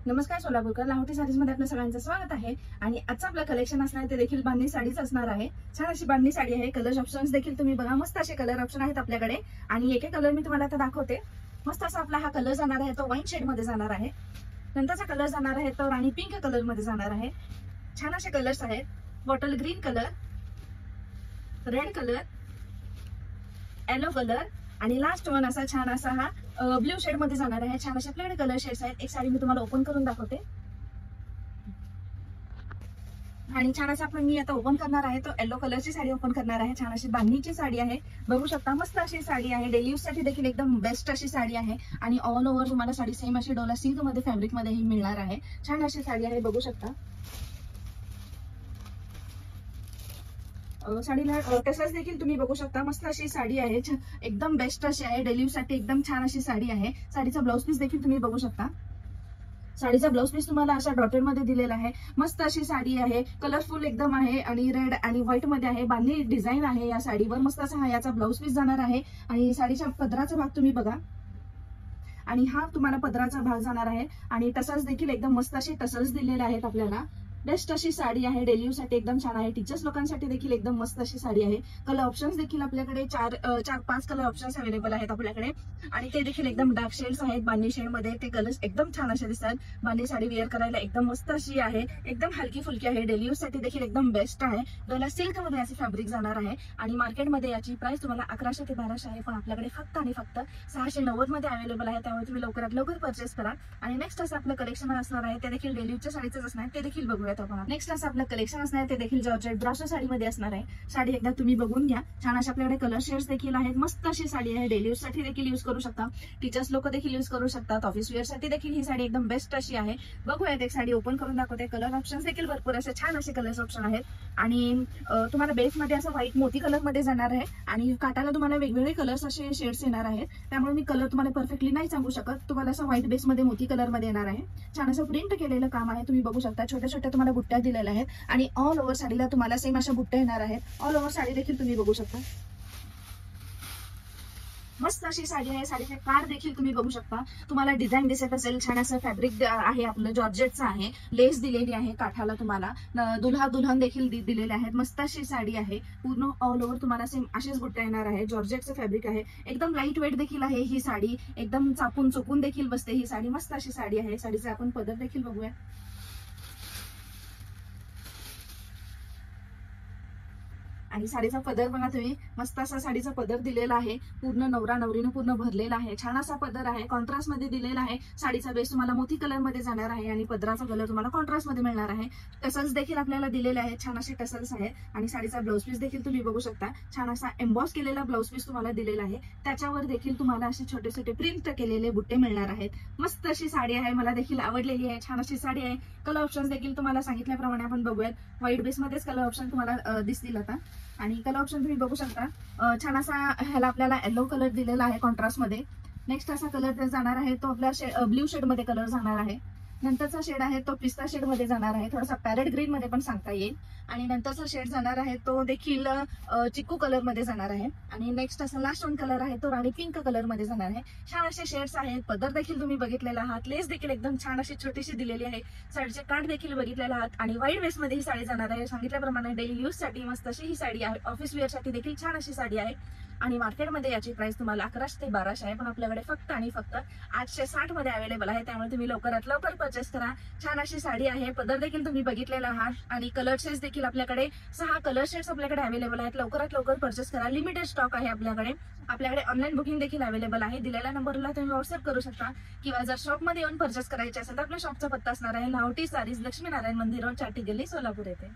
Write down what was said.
नमस्कार सोलापूरकर, लाहोटी साडीज मध्ये आपल्या सगळ्यांचं स्वागत आहे. आणि आजचं आपलं कलेक्शन असणार ते देखील बांधणी साडीच असणार आहे. छान अशी बांधणी साडी आहे. कलर ऑप्शन्स देखील तुम्ही बघा, मस्त असे कलर ऑप्शन आहेत आपल्याकडे. आणि एक एक कलर मी तुम्हाला आता दाखवते. मस्त असा आपला हा कलर जाणार आहे तो वाईन शेड मध्ये जाणार आहे. नंतरचा कलर जाणार आहे तो राणी पिंक कलर मध्ये जाणार आहे. छान असे कलर्स आहेत. Bottle green colour, red colour, yellow colour आणि लास्ट वन असा छान असा हा ब्ल्यू शेड मध्ये जाणार आहे. छान असे आपल्याकडे कलर शेड्स आहेत. एक साडी मी तुम्हाला ओपन करून दाखवते. आणि छान असं आपण मी आता ओपन करणार आहे तो येलो कलरची साडी ओपन करणार आहे. छान अशी बांधणीची साडी आहे, बघू शकता. मस्त अशी साडी आहे. डेली यूज साठी देखील एकदम बेस्ट अशी साडी आहे. आणि ऑल ओव्हर तुम्हाला साडी सेम अशी डोला सिल्क मध्ये फॅब्रिक मध्ये ही मिळणार आहे. छान अशी साडी आहे, बघू शकता. साडीला टसल्स देखील तुम्ही बघू शकता. मस्त अशी साडी आहे, एकदम बेस्ट अशी आहे. डेली यूज साठी एकदम छान अशी साडी आहे. साडीचा ब्लाउज पीस देखील तुम्ही बघू शकता. साडीचा ब्लाउज पीस तुम्हाला अशा डॉटेड मध्ये दिलेला आहे. मस्त अशी साडी आहे, कलरफुल एकदम आहे आणि रेड आणि व्हाईट मध्ये आहे. बांधणी डिझाईन आहे या साडीवर. मस्त असा हा याचा ब्लाउज पीस जाणार आहे. आणि साडीच्या पदराचा भाग तुम्ही बघा, आणि हा तुम्हाला पदराचा भाग जाणार आहे. आणि टसल्स देखील एकदम मस्त असे टसल्स दिलेले आहेत आपल्याला. बेस्ट अशी साडी आहे. डेली यूज साठी एकदम छान आहे. टीचर्स लोकांसाठी देखील एकदम मस्त अशी साडी आहे. कलर ऑप्शन्स देखील आपल्याकडे चार पाच कलर ऑप्शन्स अवेलेबल आहेत आपल्याकडे. आणि ते देखील एकदम डार्क शेड्स आहेत. बांधणी शेड मध्ये ते कलर्स एकदम छान असे दिसतात. बांधणी साडी वेअर करायला एकदम मस्त अशी आहे. एकदम हलकी फुलकी आहे. डेली यूज साठी देखील एकदम बेस्ट आहे. डोला सिल्क मध्ये याचे फॅब्रिक जाणार आहे. आणि मार्केटमध्ये याची प्राइस तुम्हाला 1100 ते 1200 आहे, पण आपल्याकडे फक्त आणि फक्त 690 मध्ये अवेलेबल आहे. त्यामुळे तुम्ही लवकरात लवकर परचेस करा. आणि नेक्स्ट असं आपलं कलेक्शन असणार आहे ते देखील डेली यूजच्या साडीच असणार आहे, ते देखील बघूयात आपण. नेक्स्ट असं आपलं कलेक्शन असणार आहे ते देखील जॉर्जेट ब्रासो साडीमध्ये असणार आहे. साडी एकदा तुम्ही बघून घ्या. छान अशा आपल्याकडे कलर शेड्स देखील आहेत. मस्त अशी साडी आहे. डेली यूज साठी देखील यूज करू शकता. टीचर्स लोक देखील यूज करू शकतात. ऑफिस वेअर साठी देखील ही साडी एकदम बेस्ट अशी आहे. बघूयात, एक साडी ओपन करून दाखवते. कलर ऑप्शन्स देखील भरपूर असे छान असे कलर्स ऑप्शन आहेत. आणि तुम्हाला बेस मध्ये असं व्हाईट मोती कलर मध्ये जाणार आहे. आणि काटाला तुम्हाला वेगवेगळे कलर्स असे शेड्स येणार आहेत. त्यामुळे मी कलर तुम्हाला परफेक्टली नाही सांगू शकत. तुम्हाला असं व्हाईट बेस मध्ये मोती कलर मध्ये येणार आहे. छान असं प्रिंट केलेलं काम आहे, तुम्ही बघू शकता. छोट्या छोट्या तुम्हाला बुट्ट्या दिलेल्या आहेत. आणि ऑल ओव्हर साडीला तुम्हाला सेम अशा बुट्ट्या येणार आहेत. ऑल ओव्हर साडी देखील तुम्ही बघू शकता. मस्त अशी साडी आहे. साडीचे कार्ड देखील तुम्ही बघू शकता. तुम्हाला डिझाईन दिसत असेल. छान असं फॅब्रिक आहे आपलं, जॉर्जेटचं आहे. लेस दिलेली आहे काठाला. तुम्हाला दुल्हा दुल्हन देखील दिलेले आहेत. मस्त अशी साडी आहे. पूर्ण ऑल ओव्हर तुम्हाला सेम अशीच बुट्ट्या येणार आहे. जॉर्जेटचं फॅब्रिक आहे. एकदम लाईट वेट देखील आहे ही साडी. एकदम चापून चुकून देखील बसते ही साडी. मस्त अशी साडी आहे. साडीचा आपण पदर देखील बघूया. आणि साडीचा पदर बघा तुम्ही, मस्त असा साडीचा पदर दिलेला आहे. पूर्ण नवरा नवरीने पूर्ण भरलेला आहे. छान असा पदर आहे. कॉन्ट्रास्ट मध्ये दिलेला आहे. साडीचा बेस तुम्हाला मोती कलर मध्ये जाणार आहे. आणि पदराचा कलर तुम्हाला कॉन्ट्रास्ट मध्ये मिळणार आहे. टसल्स देखील आपल्याला दिलेले आहेत. छान असे टसल्स आहेत. आणि साडीचा ब्लाउज पीस देखील तुम्ही बघू शकता. छान असा एम्बॉस केलेला ब्लाउज पीस तुम्हाला दिलेला आहे. त्याच्यावर देखील तुम्हाला असे छोटे छोटे प्रिंट केलेले बुट्टे मिळणार आहेत. मस्त अशी साडी आहे. मला देखील आवडलेली आहे. छान अशी साडी आहे. कलर ऑप्शन्स देखील तुम्हाला सांगितल्याप्रमाणे आपण बघूयात. व्हाईट बेस मध्येच कलर ऑप्शन तुम्हाला दिसतील आता. आणि कलर ऑप्शन तुम्ही बघू शकता. छान असा ह्याला आपल्याला येलो कलर दिलेला आहे कॉन्ट्रास्ट मध्ये. नेक्स्ट असा कलर जाणार आहे तो आपल्या ब्ल्यू शेड मध्ये कलर जाणार आहे. नंतरचा शेड आहे तो पिस्ता शेड मध्ये जाणार आहे. थोडासा पॅरेट ग्रीन मध्ये पण सांगता येईल. आणि नंतरचा शेड जाणार आहे तो देखील चिक्कू कलर मध्ये जाणार आहे. आणि नेक्स्ट असा लास्ट वन कलर आहे तो राणी पिंक कलर मध्ये जाणार आहे. छान असे शेड्स आहेत. पदर देखील तुम्ही बघितलेला आहात. लेस देखील एकदम छान अशी छोटीशी दिलेली आहे. साडीचे काठ देखील बघितलेला आहात. आणि व्हाईट बेस मध्ये ही साडी जाणार आहे. सांगितल्याप्रमाणे डेली यूज साठी मस्त अशी ही साडी आहे. ऑफिस वेअर साठी देखील छान अशी साडी आहे. आणि मार्केटमध्ये याची प्राइस तुम्हाला 1100 ते 1200 आहे, पण आपल्याकडे फक्त आणि फक्त 860 मध्ये अवेलेबल आहे. त्यामुळे तुम्ही लवकरात लवकर परचेस करा. छान अशी साडी आहे. पदर देखील तुम्ही बघितलेला आहात. आणि कलर शेड्स देखील आपल्याकडे 6 कलर शेड्स आपल्याकडे अवेलेबल आहेत. लवकरात लवकर परचेस करा. लिमिटेड स्टॉक आहे आपल्याकडे ऑनलाईन बुकिंग देखील अवेलेबल आहे. दिलेल्या नंबरला तुम्ही व्हॉट्सअप करू शकता. किंवा जर शॉपमध्ये येऊन परचेस करायचे असेल तर आपल्या शॉपचा पत्ता असणार आहे लाहोटी साडीज, लक्ष्मीनारायण मंदिर रोड, चाटी गल्ली, सोलापूर येथे.